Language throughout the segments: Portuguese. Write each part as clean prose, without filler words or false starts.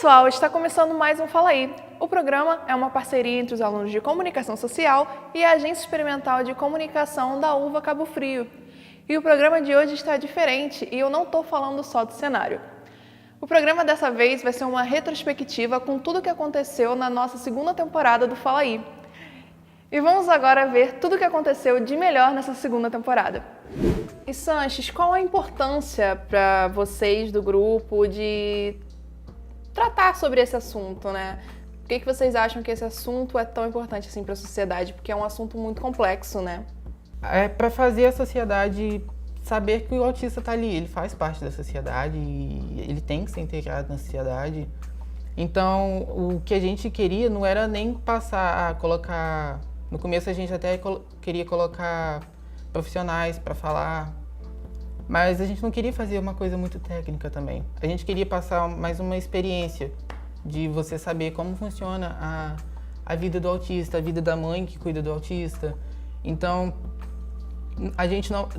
pessoal, está começando mais um Fala Aí. O programa é uma parceria entre os alunos de Comunicação Social e a Agência Experimental de Comunicação da UVA Cabo Frio. E o programa de hoje está diferente e eu não estou falando só do cenário. O programa dessa vez vai ser uma retrospectiva com tudo o que aconteceu na nossa segunda temporada do Fala Aí. E vamos agora ver tudo o que aconteceu de melhor nessa segunda temporada. E Sanches, qual a importância para vocês do grupo de tratar sobre esse assunto, né? Por que vocês acham que esse assunto é tão importante assim para a sociedade? Porque é um assunto muito complexo, né? É para fazer a sociedade saber que o autista está ali, ele faz parte da sociedade e ele tem que ser integrado na sociedade. Então, o que a gente queria não era nem passar a colocar... No começo a gente até queria colocar profissionais para falar, mas a gente não queria fazer uma coisa muito técnica também. A gente queria passar mais uma experiência de você saber como funciona a vida do autista, a vida da mãe que cuida do autista. Então,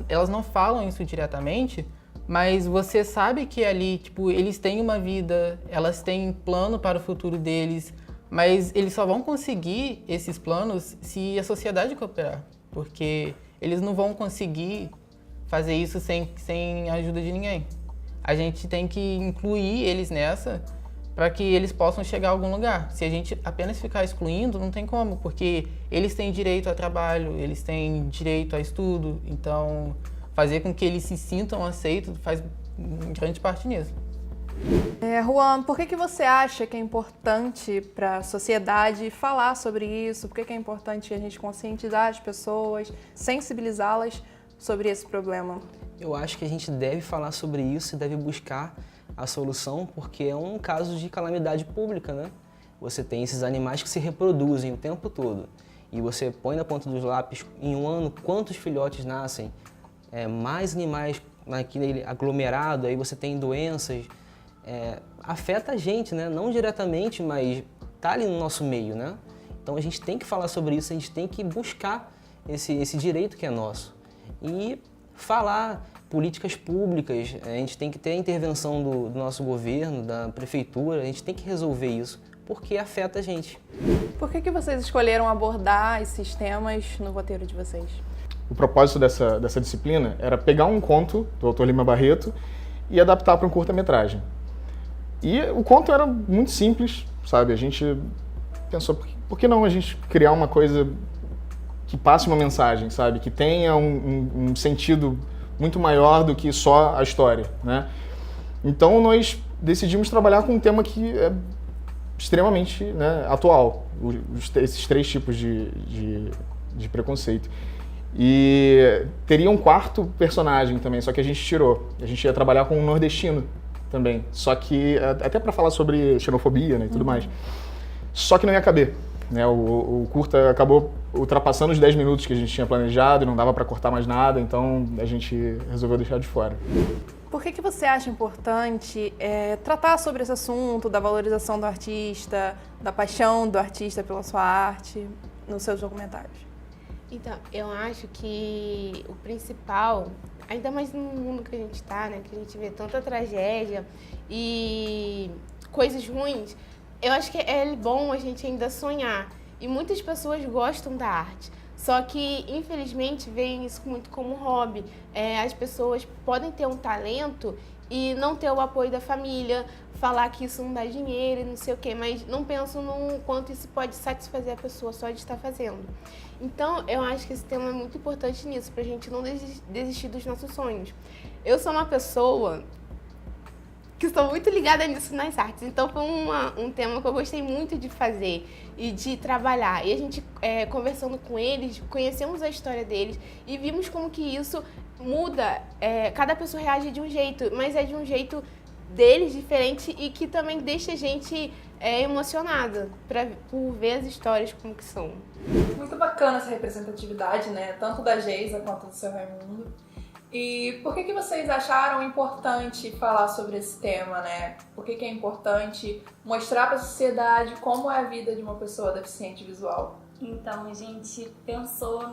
elas não falam isso diretamente, mas você sabe que ali, tipo, eles têm uma vida, elas têm plano para o futuro deles, mas eles só vão conseguir esses planos se a sociedade cooperar, porque eles não vão conseguir fazer isso sem a ajuda de ninguém. A gente tem que incluir eles nessa para que eles possam chegar a algum lugar. Se a gente apenas ficar excluindo, não tem como, porque eles têm direito a trabalho, eles têm direito a estudo, então fazer com que eles se sintam aceitos faz grande parte nisso. Juan, por que você acha que é importante para a sociedade falar sobre isso? Por que é importante a gente conscientizar as pessoas, sensibilizá-las sobre esse problema? Eu acho que a gente deve falar sobre isso e deve buscar a solução, porque é um caso de calamidade pública, né? Você tem esses animais que se reproduzem o tempo todo e você põe na ponta dos lápis em um ano quantos filhotes nascem, mais animais naquele aglomerado, aí você tem doenças, afeta a gente, né? Não diretamente, mas tá ali no nosso meio, né? Então a gente tem que falar sobre isso, a gente tem que buscar esse direito que é nosso. E falar políticas públicas, a gente tem que ter a intervenção do nosso governo, da prefeitura, a gente tem que resolver isso, porque afeta a gente. Por que vocês escolheram abordar esses temas no roteiro de vocês? O propósito dessa disciplina era pegar um conto do autor Lima Barreto e adaptar para um curta-metragem. E o conto era muito simples, sabe? A gente pensou, por que não a gente criar uma coisa que passe uma mensagem, sabe? Que tenha um sentido muito maior do que só a história, né? Então nós decidimos trabalhar com um tema que é extremamente, né, atual, esses três tipos de preconceito. E teria um quarto personagem também, só que a gente tirou. A gente ia trabalhar com um nordestino também, só que até para falar sobre xenofobia, né, e tudo mais. Só que não ia caber, né? O curta acabou ultrapassando os 10 minutos que a gente tinha planejado, não dava para cortar mais nada, então a gente resolveu deixar de fora. Por que você acha importante tratar sobre esse assunto da valorização do artista, da paixão do artista pela sua arte nos seus documentários? Então, eu acho que o principal, ainda mais no mundo que a gente está, né, que a gente vê tanta tragédia e coisas ruins, eu acho que é bom a gente ainda sonhar. E muitas pessoas gostam da arte, só que, infelizmente, veem isso muito como hobby. As pessoas podem ter um talento e não ter o apoio da família, falar que isso não dá dinheiro e não sei o quê, mas não pensam no quanto isso pode satisfazer a pessoa só de estar fazendo. Então, eu acho que esse tema é muito importante nisso, pra gente não desistir dos nossos sonhos. Eu sou uma pessoa que sou muito ligada nisso nas artes, então foi um tema que eu gostei muito de fazer e de trabalhar. E a gente, conversando com eles, conhecemos a história deles e vimos como que isso muda, cada pessoa reage de um jeito, mas é de um jeito deles diferente e que também deixa a gente emocionada por ver as histórias como que são. Muito bacana essa representatividade, né? Tanto da Geisa quanto do seu Raimundo. E por que vocês acharam importante falar sobre esse tema, né? Por que é importante mostrar para a sociedade como é a vida de uma pessoa deficiente visual? Então, a gente pensou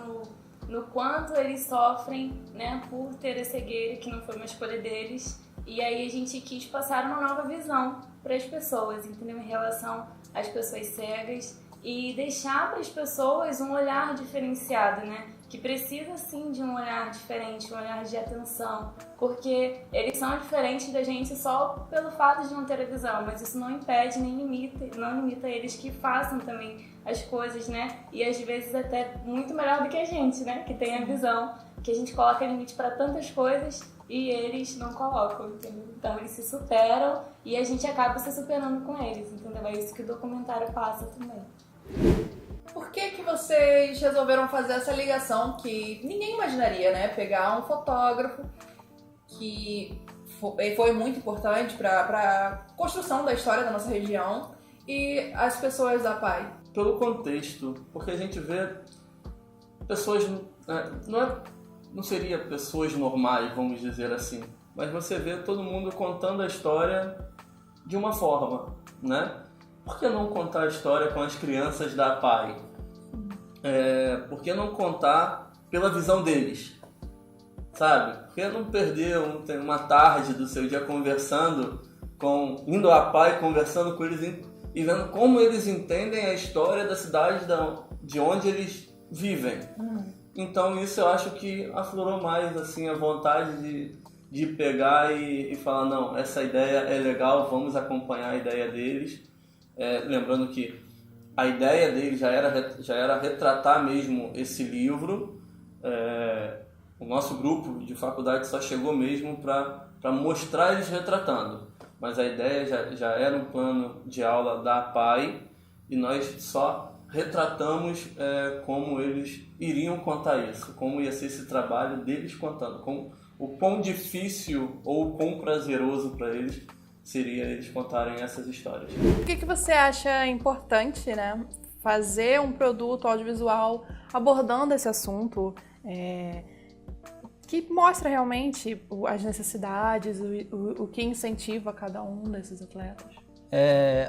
no quanto eles sofrem, né, por ter a cegueira, que não foi uma escolha deles. E aí a gente quis passar uma nova visão para as pessoas, entendeu? Em relação às pessoas cegas e deixar para as pessoas um olhar diferenciado, né? Que precisa sim de um olhar diferente, um olhar de atenção, porque eles são diferentes da gente só pelo fato de não ter a visão, mas isso não impede nem limita eles que façam também as coisas, né? E às vezes até muito melhor do que a gente, né? Que tem a visão, que a gente coloca limite para tantas coisas e eles não colocam, entendeu? Então eles se superam e a gente acaba se superando com eles, entendeu? É isso que o documentário passa também. Por que vocês resolveram fazer essa ligação que ninguém imaginaria, né? Pegar um fotógrafo que foi muito importante para a construção da história da nossa região e as pessoas da PAI? Pelo contexto, porque a gente vê pessoas, não seria pessoas normais, vamos dizer assim, mas você vê todo mundo contando a história de uma forma, né? Por que não contar a história com as crianças da PAI? Por que não contar pela visão deles? Sabe? Por que não perder uma tarde do seu dia conversando, indo à PAI, conversando com eles e vendo como eles entendem a história da cidade de onde eles vivem? Então isso eu acho que aflorou mais assim, a vontade de pegar e falar, não, essa ideia é legal, vamos acompanhar a ideia deles. Lembrando que a ideia dele já era retratar mesmo esse livro. O nosso grupo de faculdade só chegou mesmo para mostrar eles retratando. Mas a ideia já era um plano de aula da PAI e nós só retratamos como eles iriam contar isso, como ia ser esse trabalho deles contando, o quão difícil ou o quão prazeroso para eles seria eles contarem essas histórias. Por que você acha importante, né, fazer um produto audiovisual abordando esse assunto, que mostra realmente as necessidades, o que incentiva cada um desses atletas?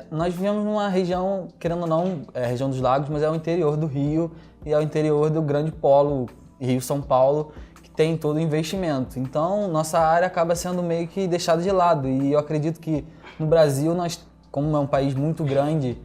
Nós vivemos numa região, querendo ou não, é a região dos lagos, mas é o interior do Rio e é o interior do grande polo Rio-São Paulo, que tem todo o investimento. Então, nossa área acaba sendo meio que deixada de lado. E eu acredito que no Brasil, nós, como é um país muito grande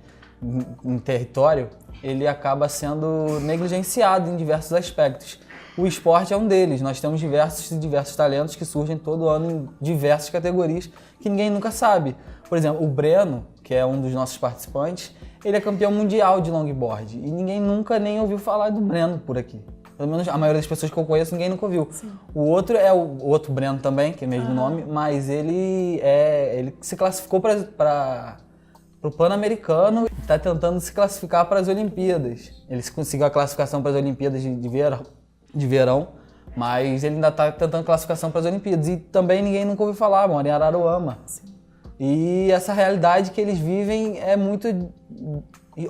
em território, ele acaba sendo negligenciado em diversos aspectos. O esporte é um deles. Nós temos diversos talentos que surgem todo ano em diversas categorias que ninguém nunca sabe. Por exemplo, o Breno, que é um dos nossos participantes, ele é campeão mundial de longboard e ninguém nunca nem ouviu falar do Breno por aqui. Pelo menos a maioria das pessoas que eu conheço, ninguém nunca ouviu. Sim. O outro é o outro Breno também, que é o mesmo nome, mas ele se classificou para o Pan-Americano e está tentando se classificar para as Olimpíadas. Ele conseguiu a classificação para as Olimpíadas de verão, mas ele ainda está tentando classificação para as Olimpíadas. E também ninguém nunca ouviu falar, mora em Araruama. Sim. E essa realidade que eles vivem é muito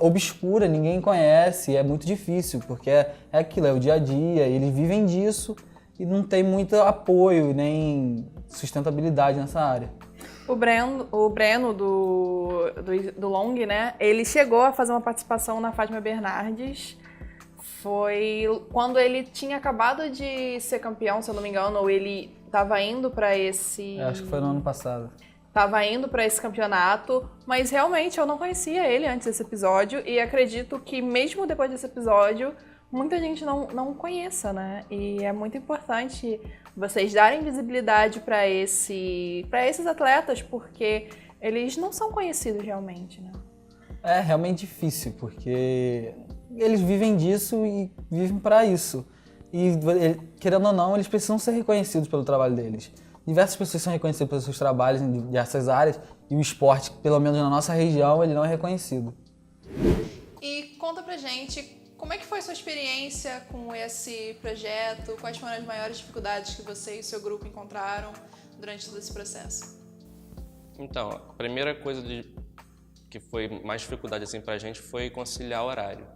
obscura, ninguém conhece, é muito difícil, porque é aquilo, é o dia a dia, eles vivem disso e não tem muito apoio nem sustentabilidade nessa área. O Breno do Long, né, ele chegou a fazer uma participação na Fátima Bernardes. Foi quando ele tinha acabado de ser campeão, se eu não me engano, ou ele estava indo para esse... acho que foi no ano passado. Estava indo para esse campeonato, mas realmente eu não conhecia ele antes desse episódio e acredito que mesmo depois desse episódio, muita gente não conheça, né? E é muito importante vocês darem visibilidade para esses atletas, porque eles não são conhecidos realmente, né? É realmente difícil, porque eles vivem disso e vivem para isso. E, querendo ou não, eles precisam ser reconhecidos pelo trabalho deles. Diversas pessoas são reconhecidas pelos seus trabalhos em diversas áreas e o esporte, pelo menos na nossa região, ele não é reconhecido. E conta pra gente, como é que foi sua experiência com esse projeto? Quais foram as maiores dificuldades que você e o seu grupo encontraram durante todo esse processo? Então, a primeira coisa que foi mais dificuldade assim, pra gente foi conciliar o horário.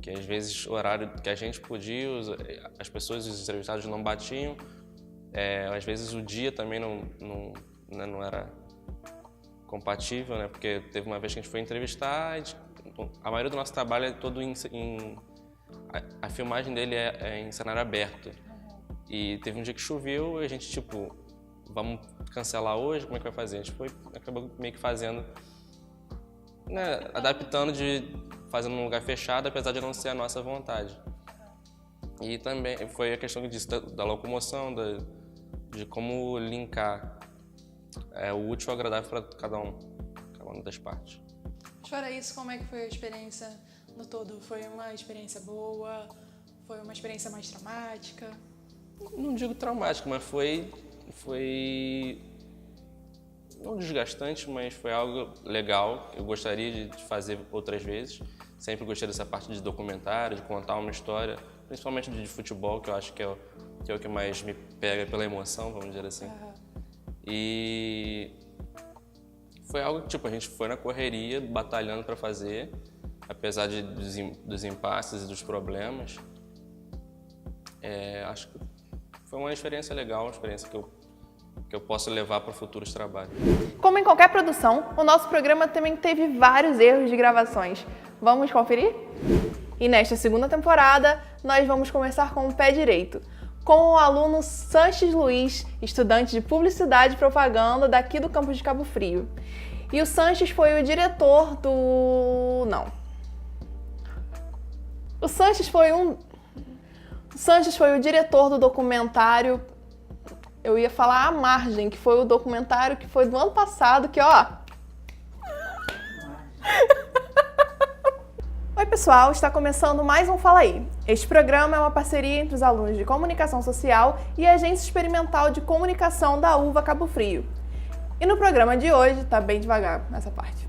Que às vezes o horário que a gente podia, as pessoas, os entrevistados não batiam. Às vezes o dia também não era compatível, né? Porque teve uma vez que a gente foi entrevistar, a maioria do nosso trabalho é todo a filmagem dele é em cenário aberto. E teve um dia que choveu e a gente, vamos cancelar hoje, como é que vai fazer? A gente acabou meio que fazendo, né, adaptando, fazendo num lugar fechado, apesar de não ser a nossa vontade. E também foi a questão disso, da locomoção, de como linkar o útil ao agradável para cada uma das partes. Fora isso, como é que foi a experiência no todo? Foi uma experiência boa? Foi uma experiência mais traumática? Não digo traumático, mas foi não desgastante, mas foi algo legal. Eu gostaria de fazer outras vezes. Sempre gostei dessa parte de documentário, de contar uma história, principalmente de futebol, que eu acho que é o que mais me pega pela emoção, vamos dizer assim. E foi algo que, tipo, a gente foi na correria, batalhando para fazer, apesar dos impasses e dos problemas. Acho que foi uma experiência legal, uma experiência que eu posso levar para futuros trabalhos. Como em qualquer produção, o nosso programa também teve vários erros de gravações. Vamos conferir? E nesta segunda temporada, nós vamos começar com o pé direito, com o aluno Sanches Luiz, estudante de Publicidade e Propaganda daqui do campus de Cabo Frio. E o Sanches foi o diretor do... Não. O Sanches foi o diretor do documentário... Eu ia falar A Margem, que foi o documentário que foi do ano passado, que ó... Oi pessoal, está começando mais um Fala Aí. Este programa é uma parceria entre os alunos de Comunicação Social e a Agência Experimental de Comunicação da UVA Cabo Frio. E no programa de hoje, tá bem devagar nessa parte.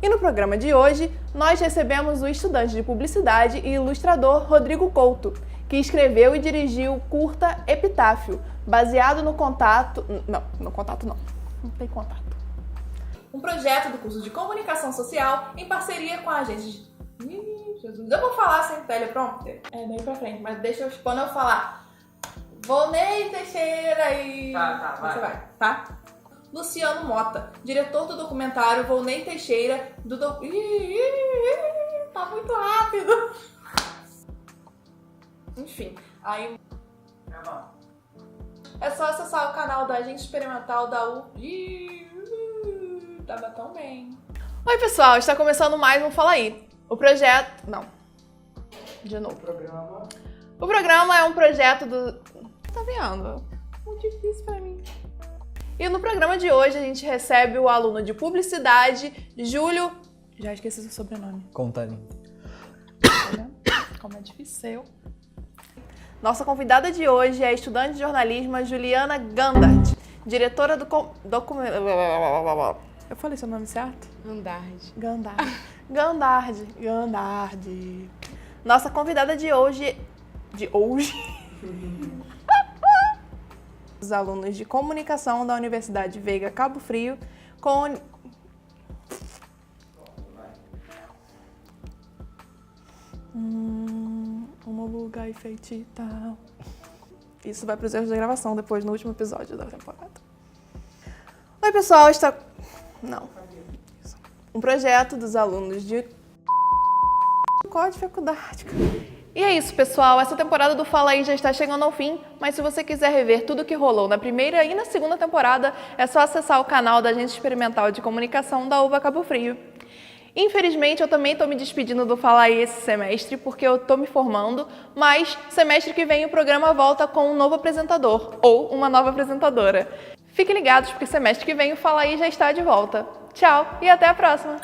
E no programa de hoje, nós recebemos o estudante de Publicidade e ilustrador Rodrigo Couto, que escreveu e dirigiu o curta Epitáfio, baseado no contato... Não tem contato. Um projeto do curso de Comunicação Social em parceria com a agência... Jesus, eu vou falar sem teleprompter? Daí pra frente, mas quando eu falar Volney Teixeira e... Tá, você vai, tá? Luciano Mota, diretor do documentário Volney Teixeira, tá muito rápido! Enfim, aí... É só acessar o canal da Agência Experimental da U... Tava tão bem. Oi pessoal, está começando mais um Fala Aí. O projeto... Não. De novo. O programa é um projeto do... Tá vendo? Muito difícil pra mim. E no programa de hoje a gente recebe o aluno de Publicidade, Júlio... Já esqueci seu sobrenome. Contarim. Olha, como é difícil. Nossa convidada de hoje é a estudante de jornalismo Juliana Gandart, diretora do documento... Eu falei seu nome certo? Gandard. Nossa convidada de hoje... Os alunos de Comunicação da Universidade Veiga Cabo Frio com... Um lugar enfeitita. Isso vai para os erros da gravação depois, no último episódio da temporada. Oi, pessoal, está... Não. Um projeto dos alunos de... Qual a dificuldade? E é isso, pessoal. Essa temporada do Fala Aí já está chegando ao fim, mas se você quiser rever tudo que rolou na primeira e na segunda temporada, é só acessar o canal da Agência Experimental de Comunicação da UVA Cabo Frio. Infelizmente, eu também estou me despedindo do Fala Aí esse semestre, porque eu estou me formando, mas semestre que vem o programa volta com um novo apresentador, ou uma nova apresentadora. Fiquem ligados, porque semestre que vem o Fala Aí já está de volta. Tchau e até a próxima!